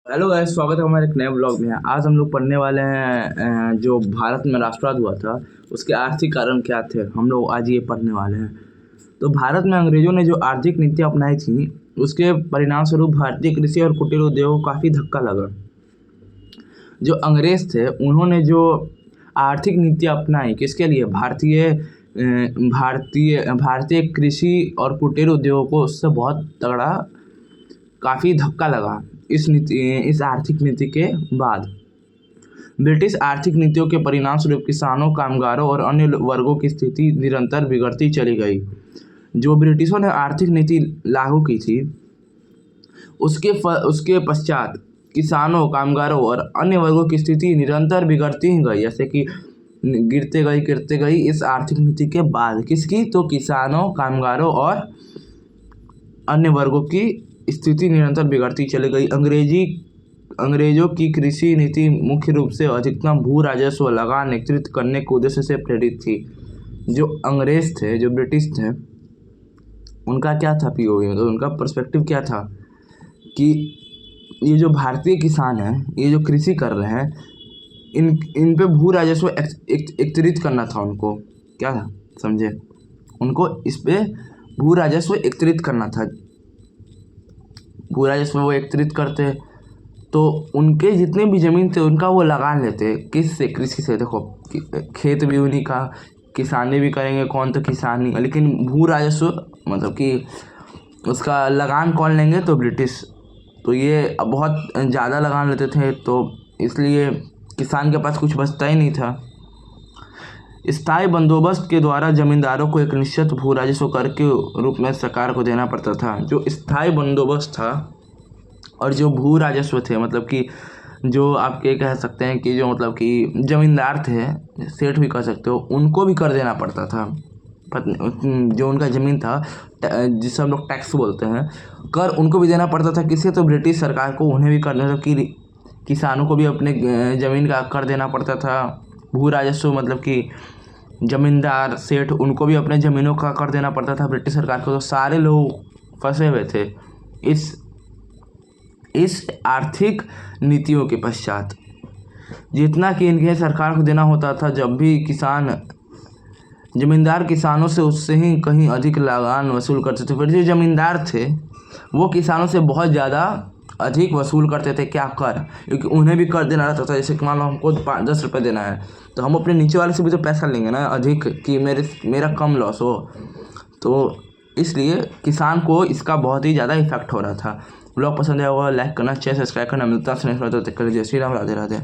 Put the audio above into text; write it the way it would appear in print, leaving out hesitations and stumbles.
Hello guys, स्वागत है हमारे एक नए ब्लॉग में। आज हम लोग पढ़ने वाले हैं जो भारत में राष्ट्रवाद हुआ था उसके आर्थिक कारण क्या थे। हम लोग आज ये पढ़ने वाले हैं। तो भारत में अंग्रेजों ने जो आर्थिक नीति अपनाई थी उसके परिणाम स्वरूप भारतीय कृषि और कुटीर उद्योग को काफ़ी धक्का लगा। जो अंग्रेज थे उन्होंने जो आर्थिक नीति अपनाई किसके लिए, भारतीय कृषि और कुटीर उद्योगों को उससे बहुत तगड़ा काफ़ी धक्का लगा। इस आर्थिक नीति के बाद ब्रिटिश आर्थिक नीतियों के परिणाम स्वरूप किसानों, कामगारों और अन्य वर्गों की स्थिति निरंतर बिगड़ती चली गई। जो ब्रिटिशों ने आर्थिक नीति लागू की थी उसके पश्चात किसानों, कामगारों और अन्य वर्गों की स्थिति निरंतर बिगड़ती ही गई, जैसे कि गिरते गई इस आर्थिक नीति के बाद। किसकी? तो किसानों, कामगारों और अन्य वर्गों की स्थिति निरंतर बिगड़ती चली गई। अंग्रेजों की कृषि नीति मुख्य रूप से अधिकतम भू राजस्व लगान एकत्रित करने के उद्देश्य से प्रेरित थी। जो अंग्रेज थे, जो ब्रिटिश थे, उनका क्या था पीओवी, तो उनका पर्सपेक्टिव क्या था कि ये जो भारतीय किसान हैं, ये जो कृषि कर रहे हैं, इन पे भू राजस्व एकत्रित करना था उनको। क्या था, समझे? उनको इस पे भू राजस्व एकत्रित करना था। भू राजस्व वो एकत्रित करते तो उनके जितने भी ज़मीन थे उनका वो लगान लेते। किससे? कृषि से। देखो, खेत भी उन्हीं का, किसानी भी करेंगे कौन, तो किसान ही, लेकिन भू राजस्व मतलब कि उसका लगान कौन लेंगे, तो ब्रिटिश। तो ये बहुत ज़्यादा लगान लेते थे, तो इसलिए किसान के पास कुछ बचता ही नहीं था। स्थायी बंदोबस्त के द्वारा जमींदारों को एक निश्चित भू राजस्व कर के रूप में सरकार को देना पड़ता था। जो स्थायी बंदोबस्त था और जो भू राजस्व थे, मतलब कि जो आप ये कह सकते हैं कि जो मतलब कि जमींदार थे, सेठ भी कह सकते हो, उनको भी कर देना पड़ता था। जो उनका ज़मीन था, जिसे हम लोग टैक्स बोलते हैं, कर उनको भी देना पड़ता था। किसे? तो ब्रिटिश सरकार को उन्हें भी कर देना, कि किसानों को भी अपने ज़मीन का कर देना पड़ता था। भू राजस्व मतलब कि जमींदार, सेठ, उनको भी अपने ज़मीनों का कर देना पड़ता था ब्रिटिश सरकार को। तो सारे लोग फंसे हुए थे इस आर्थिक नीतियों के पश्चात। जितना कि इनके सरकार को देना होता था, जब भी जमींदार किसानों से उससे ही कहीं अधिक लगान वसूल करते थे। फिर जो जमींदार थे वो किसानों से बहुत ज़्यादा अधिक वसूल करते थे। क्या? कर, क्योंकि उन्हें भी कर देना रहता था। जैसे कि मान लो हमको 10 रुपये देना है, तो हम अपने नीचे वाले से भी तो पैसा लेंगे ना अधिक, कि मेरा कम लॉस हो। तो इसलिए किसान को इसका बहुत ही ज़्यादा इफेक्ट हो रहा था। ब्लॉग पसंद आया होगा, लाइक करना, चैनल सब्सक्राइब करना। मिलता है नेक्स्ट वीडियो में, तब तक के लिए जय श्री राम, राधे राधे।